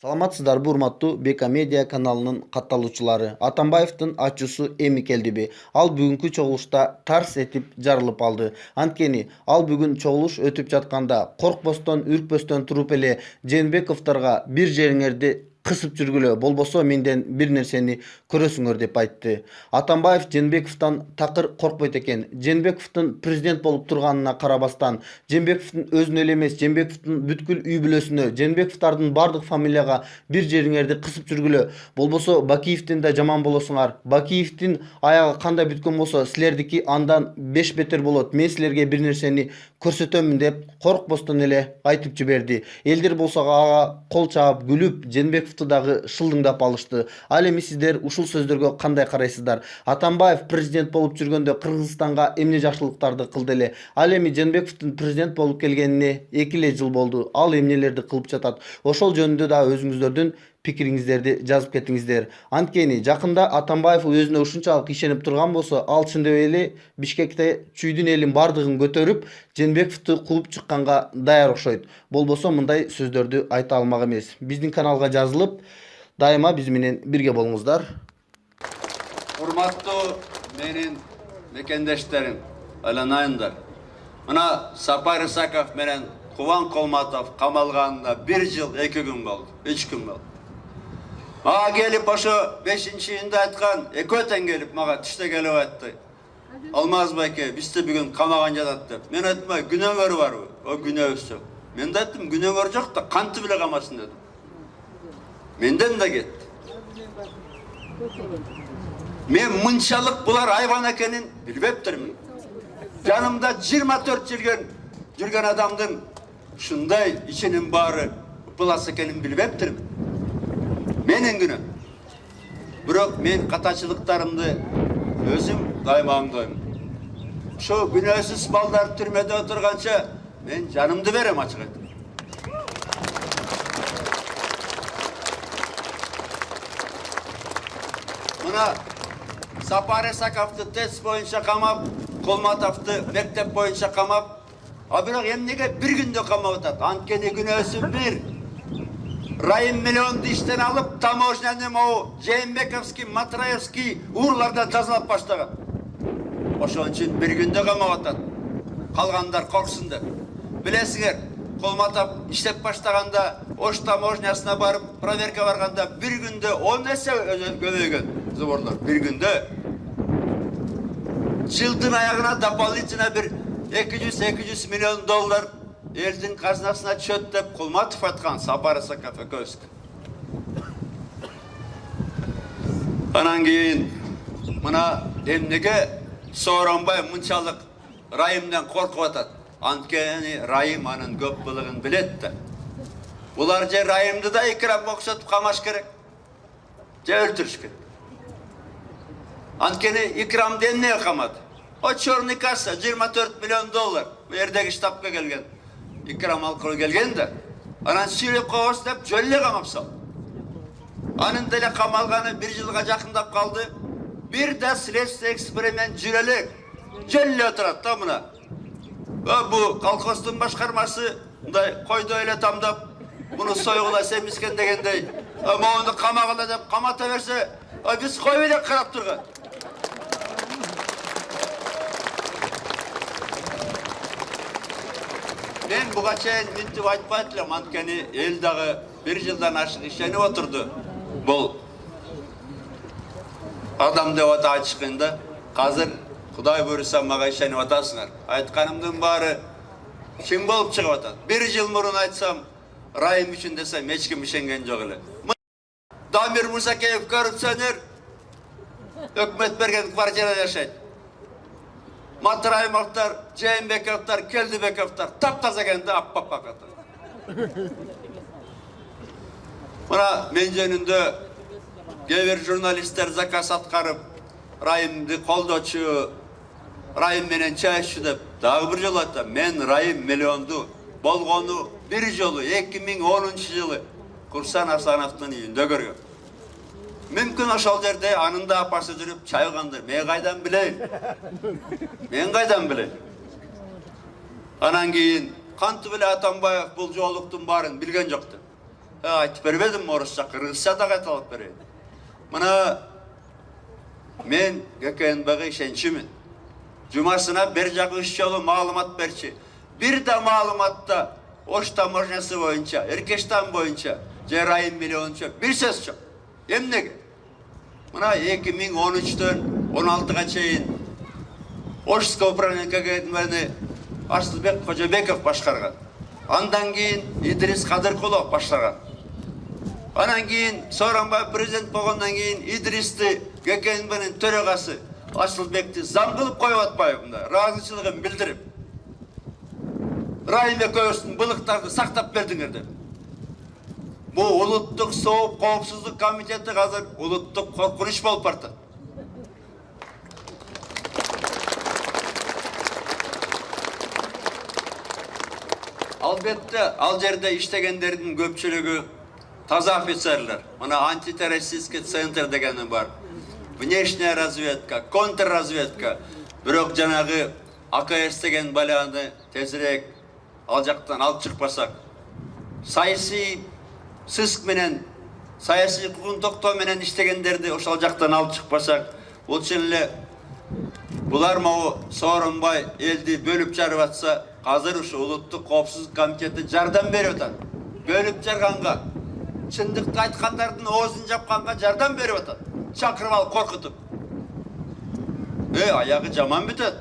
Саламатсыздарбы, урматтуу Бека Медиа каналынын катталуучулары. Атамбаевдин ачуусу эми келдиби? Ал бүгүнкү чогулушта тарс этип жарылып алды. Анткени ал бүгүн чогулуш өтүп жатканда коркпостон, үркпөстөн туруп эле Жээнбековдорго бир жериңерди кысып жүргүлө, болбосо менден бир нерсени көрөсүңөр деп айтты. Атамбаев Жээнбековдон такыр коркпойт экен. Жээнбековдун президент болуп турганына карабастан, Жээнбековдун өзүнө эле эмес, Жээнбековдун бүткүл үй бүлөсүнө, Жээнбековдордун бардык фамилияга бир жериңерди кысып жүргүлө, болбосо Бакиевден да жаман болосуңар. Бакиевдин аягы кандай бүткөн болсо, силердики андан 5 бетер болот. Мен силерге бир нерсени көрсөтөмүн деп коркпостон эле айтып жиберди. Элдер болсо ага кол чаап, күлүп, Жээнбековду дагы шылдыңдап алышты. Ал эми сиздер ушул сөздөргө кандай карайсыздар? Атамбаев президент болуп жүргөндө Кыргызстанга эмне жакшылыктарды кылды эле? Ал эми Жээнбековдун президент болуп келгенине 2 эле жыл болду. Ал эмнелерди кылып жатат? Ошол жөнүндө да өзүңүздөрдүн пикириңиздерди жазып кетиңиздер. Анткени жакында Атамбаев өзүнө ушунчалык ишенип турган болсо, ал чындап эле Бишкекте чүйдүн элин бардыгын көтөрүп, Жээнбековду кууп чыкканга даяр окшойт. Болбосо мындай сөздөрдү айта алмак эмес. Биздин каналга жазылып, дайыма биз менен бирге болуңуздар. Урматтуу менин мекендештерим, айланайындар. Мына Сапар Исаков менен Кубан Колматов камалганына 1 жыл 2 күн болду, 3 күн болду. Мага келип ошо 5-июнда айткан, экөө тең келип мага түштө келип айтты. Алмаз байке, бизди бүгүн камаган жатат деп. Мен айттым, күнөөңөр барбы? О күнөөбүз жок. Мен да айттым, күнөөңөр жок да кантип эле камасын дедим. Менден да кетти. Мен мынчалык булар айбан экенин билбептирмин. Жанымда 24 жыл жүргөн адамдын ушундай ичинин баары упулас экенин билбептирмин. Менин күнөөм. Бирок мен катачылыктарымды өзүм дайыма аңдойм. Ошо күнөөсүз балдар түрмөдө отурганча мен жанымды берем ачык айтып. Мына Сапар Исаковду тест боюнча камап, Колматовду мектеп боюнча камап, а бирок эмнеге бир күндө камап атат? Анткени күнөөсү бир. Райым миллионду иштен алып, таможняны могу Жээнбековский, Матраевский урларда жазалап баштаган. Ошон үчүн бир күндө камап атат. Калгандар корксун деп. Билесиңер, Колматов иштеп баштаганда, Ош таможнясына барып, проверка барганда бир күндө 10 эсе көбөйгөн заборлор. Бир күндө. Жылдын аягына дополнительно бир 200 миллион доллар элдин казынасына чөт деп Колматов айткан, Сапар Исаков экөөбүзгө. Анан кийин мына эмнеге Сооронбай мынчалык Райымдан коркуп атат? Анткени Райым анын көп былыгын билет да. Булар же Райымды да Икрамга окшотуп камаш керек, же өлтүрүш керек. Анткени Икрамды эмнеге камады? О черный касса 24 миллион доллар эрдеги штабка келген. Икрам алкылы келген да. Анан сүйлөп коебуз деп жөн эле камап салды. Анын деле камалганы 1 жылга жакындап калды. Бир да следствие эксперимент жүрө элек. Жөн эле отурат да мына. Бу колхоздун башкармасы мындай койдо эле тамдап, муну сойгула семискен дегендей, моунду камагыла деп камата берсе, биз коюп элек карап турган. Мен буга чейин мынтип айтпайт элем, анткени эл дагы 1 жылдан ашык ишенип отурду. Бул адам деп ата айтышкан да. Азыр Кудай буйруса мага ишенип атасыңар. Айтканымдын баары чын болуп чыгып атат. 1 жыл мурун айтсам, Райым үчүн десем, эч ким ишенген жок эле. Дамир Мусакеев коррупционер, өкмөт берген квартирада жашайт. Матраимовдор, Жээнбековдор, Келдибековдор таптаза экенде аппак атат. Мына мен жөнүндө кээ бир журналисттер заказ аткарып, Райымды колдочу, Райым менен чайчу деп дагы бир жолу айтам. Мен Райым миллионду болгону 1 жолу 2010 жылы Курсан Асановдун үйүндө көргөм. Mümkün ошол жерде анында апасы жүрүп чай куйгандыр. Мен кайдан билейин? Мен кайдан билейин? Анан кийин кантип эле Атамбаев бул жоолуктун баарын билген жокту. Айтып бербедим орусча, кыргызча да кайталап берейин. Мына мен ГКНБга ишенчимин. Жумасына бир жагы 3 жолу маалымат берчи. Бир да маалыматта Ош таможнясы боюнча, Эркештан боюнча, же Райым миллионча бир сөз жок. Эмнеге? Мына 2013-төн 16-га чейин Ошское управление ГКНБны Асылбек Кожобеков башкарган. Андан кийин Идрис Кадыркулов башлаган. Анан кийин Сооронбаев президент болгондон кийин Идристи ГКНБнын төрөгасы Асылбекти зам кылып коюп атпайбы? Ыраазычылыгын билдирип. Райым экөөбүздүн былыктарды сактап бердиңер. Bu Улуттук Соок коопсуздук комитети азыр улуттук коркунуч болуп баратат. Албетте, ал жерде иштегендердин көпчүлүгү таза офицерлер. Мына антитеррористический центр дегени бар. Внешняя разведка, контрразведка. Бирок жанагы АКС деген баланы тезирээк ал жактан алып чыкпасак, саясий сыск менен, саясий укугун токтоо менен иштегендерди ошол жактан алып чыкпасак, бул чын эле булар могу Сооронбай элди бөлүп жарып атса, азыр ушу улуттук коопсуздук комитети жардам берип атат. Бөлүп жарганга, чындыкты айткандардын оозун жапканга жардам берип атат. Чакырып алып коркутуп. Аягы жаман бүтөт.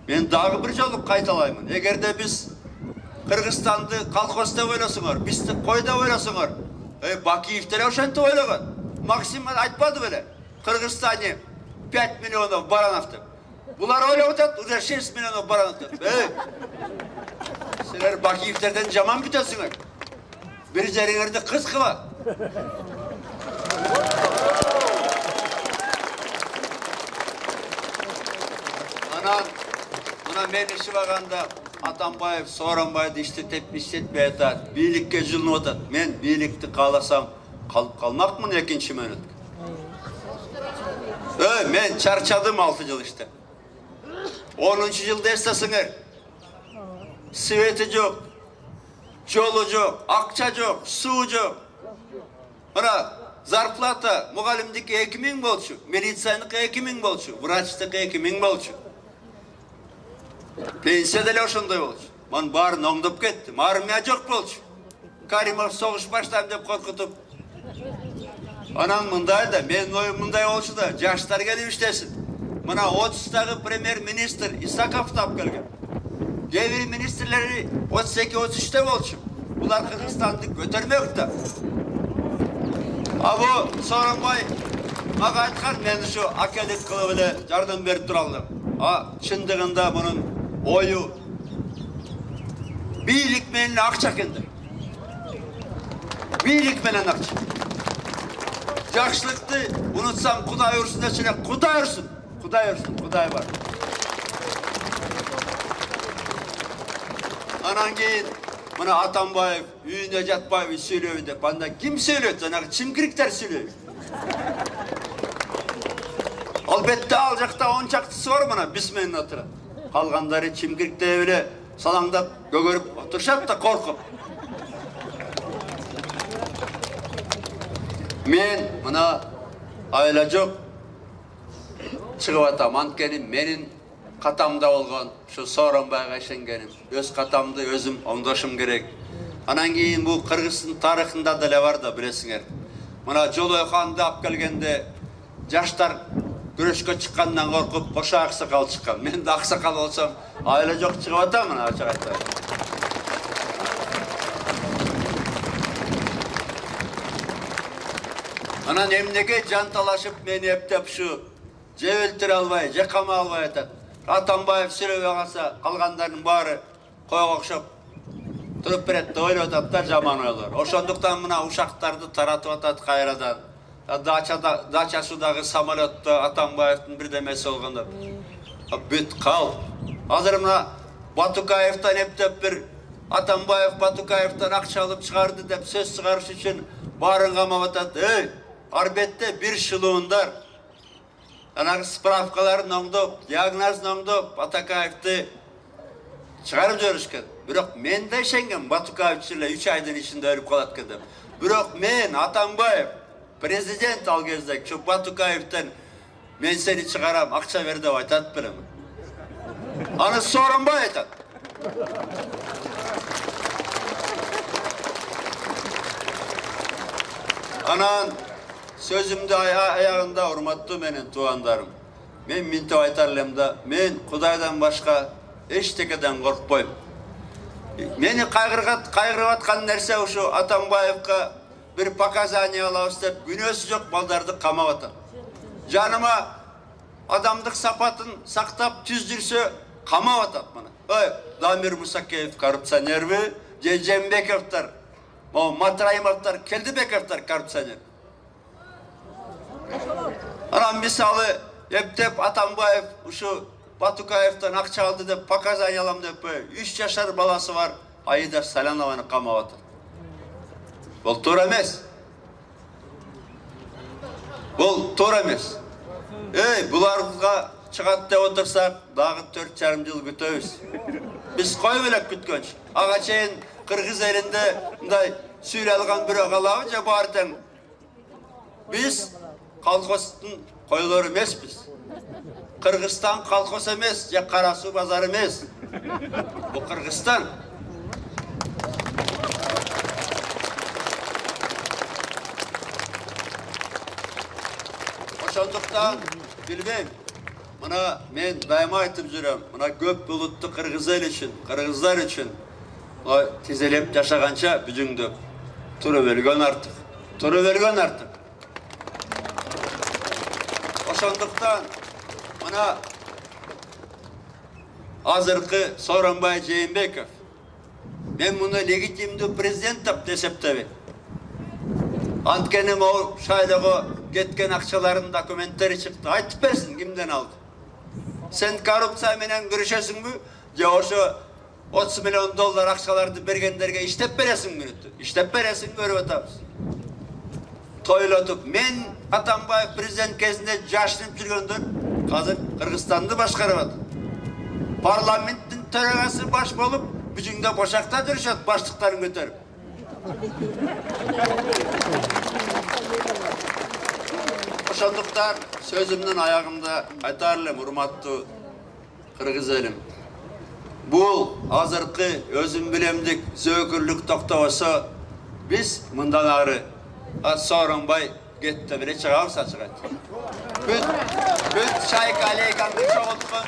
Мен дагы бир жолу кайталаймын. Эгерде биз Кыргызстанды колхоз деп ойлосоңор, бизди кой деп ойлосоңор, Бакиев деле ошентип ойлогон. Максим айтпады беле? Кыргызстане 5 миллионов баранов деп. Булар ойлоп атат, уже 6 миллионов баранов деп. Силер Бакиевтерден жаман бүтөсүңөр. Бир жериңерди кыскыла. Мына мен ишибаганда Атамбаев Сооронбайды иштетпей атат, бийликке жылынып атат. Мен бийликти кааласам калып калмакмын экинчи мөөнөткө. Мен чарчадым 6 жыл иштеп. 10-жылда эстесиңер. Свети жок, жолу жок, акча жок, суу жок. Мына зарплата мугалимдики 2000 болчу, милицияныкы 2000 болчу, врачтыкы 2000 болчу. Пенсия деле ошондой болчу. Мен баарын оңдоп кеттим. Армия жок болчу. Каримов согуш баштайм деп коркутуп. Анан мындай да, менин оюм мындай болчу да, жаштар келип иштесин. Мына 30-тагы премьер-министр Исаковду алып келген. Кээ бир министрлери 32-33-те болчу. Булар Кыргызстанды көтөрмөк да. Бу Сооронбай мага айткан, мен ушу акелик кылып эле жардам берип туралым. Чындыгында мунун ою бийлик менен акча экенди. Бийлик менен акча. Жакшылыкты унутсам Кудай урсун десе эле, Кудай урсун. Кудай урсун, Кудай бар. Анан кийин мына Атамбаев үйүнө жатпайбы сүйлөбү деп, анда ким сүйлөйт? Жанагы чимкириктер сүйлөйт. Албетте ал жакта 10 чактысы бар мына биз менен отурат. Калгандары чимкирикте эле салаңдап көгөрүп отурушат да коркуп. Мен мына айла жок чыгып атам. Анткени менин катамда болгон ушу Сооронбайга ишенгеним. Өз катамды өзүм оңдошум керек. Анан кийин бул Кыргыздын тарыхында деле бар да, билесиңер. Мына Жолой ханды алып келгенде жаштар күрөшкө чыккандан коркуп Кошо Аксакал чыккан. Мен да Аксакал болсом, айла жок чыгып атам мына ачык айтайын. Анан эмнеге жанталашып мени эптеп ушу же өлтүрө албай, же кама албай атат. Атамбаев сүйлөбөй калса, калгандардын баары койго окшоп туруп берет деп ойлоп атат да, жаман ойлор. Ошондуктан мына ушактарды таратып атат кайрадан. Дачасудагы самолетто Атамбаевдин бирдемеси болгондо. Бүт кал. Азыр мына Батукаевтан эптеп бир Атамбаев Батукаевтан акча алып чыгарды деп сөз чыгарыш үчүн баарын камап атат. arbette bir şılığındar. Anaq spravkaların oңдоп, diagnozini oңдоп, Atakaev'ti çıkarıp görüşken. Biroq men de işengen Batukaevçiler 3 aydan içinde ölüp kalat dedim. Biroq men Atambayev prezident al gezdek şu Batukaev'ten men seni çıkaram, akça ver dep aytat bilemin. Anı Sooronbay aytat. Anan sözümde ayağında urmatlı menin tuğandarım. Men mintep aytarlemda, men Kudaydan başka eştekeden korkpoyum. Meni kaygırıp atkan nerse uşu Atambayevka bir pakazaniya alabız dep günösü yok baldardı kamap atar. Canıma adamdık sapatın saktap tüzdürse kamap atat bana. Oy, Damir Musakeyev korrupsioner mi? Cembekovlar, Matrayimovlar, Keldibekovlar korrupsioner. Anam misalı hep Atambayev uşu Batukaev'ten akça aldı dep pakazan yalam dep 3 yaşar balası var. Ayıda Salanova'nı kamap atar. Bol to'g'ri emas. Bol to'g'ri emas. Bularga chiqadi deb o'tirsak, dag'i 4,5 yil kutamiz. Biz qo'yib elak kutgancha. Agachayin Qirg'iz elinde bunday suyladigan bir o'g'alabı bardan. Biz kolxozning qo'ylari emasmiz. Kırgızistan kolxoz emas, ya Qarasuv bozor emas. Bu Kırgızistan. Oşonduktan bilmem. Buna men daima aytib жүрөм. Buna köp bulutlu Kırgızlar için, Kırgızlar için o tezelep yaşagança büzüngdü. Turu vergen artık. Turu vergen artık. Oşonduktan buna azırkı Sooronbay Jeenbekov. Ben bunu legitimdi prezident tap desep tabi. Antkenim o şaylığı ketken akçaların dokumentleri çıktı. Aytıp versin kimden aldı. Sen korrupsiya menen görüşesin mi? Ya oşu 30 milyon dolar akçalarını bergenlerge iştep beresin mi? İştep beresin görüp atabız. Toylatıp men Atambayev prezident kezinde yaşlanıp жүргөндөн hazır Kırgızistan'da başkarıp parlamentin töregası baş bolup bücüngde boşakta duruşat başlıklarını götürüp. Oşonduktan sözümün ayağımda aytarlım urmatlı Kırgız elim. Bu hazırkı özüm bilemdik zökürlük toktavasa biz mından ağrı Sooronbay gette bile çıkağım saçıgat. Büt Çaykale'ye kalmış olduk.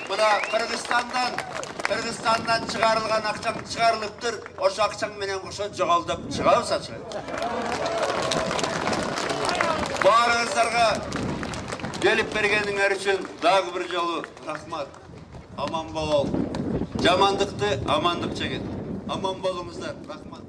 Buna Kırgızistan'dan çıkarılgan akçam çıkarılıptır. Oşu akçam menen koşu çoğaldıp çıkağım saçıgat. Bağırınızlarga gelip bergenler için daha bir yolu rahmat. Aman bol. Jamandıktı amandık çekin. Aman bolumuzlar rahmat.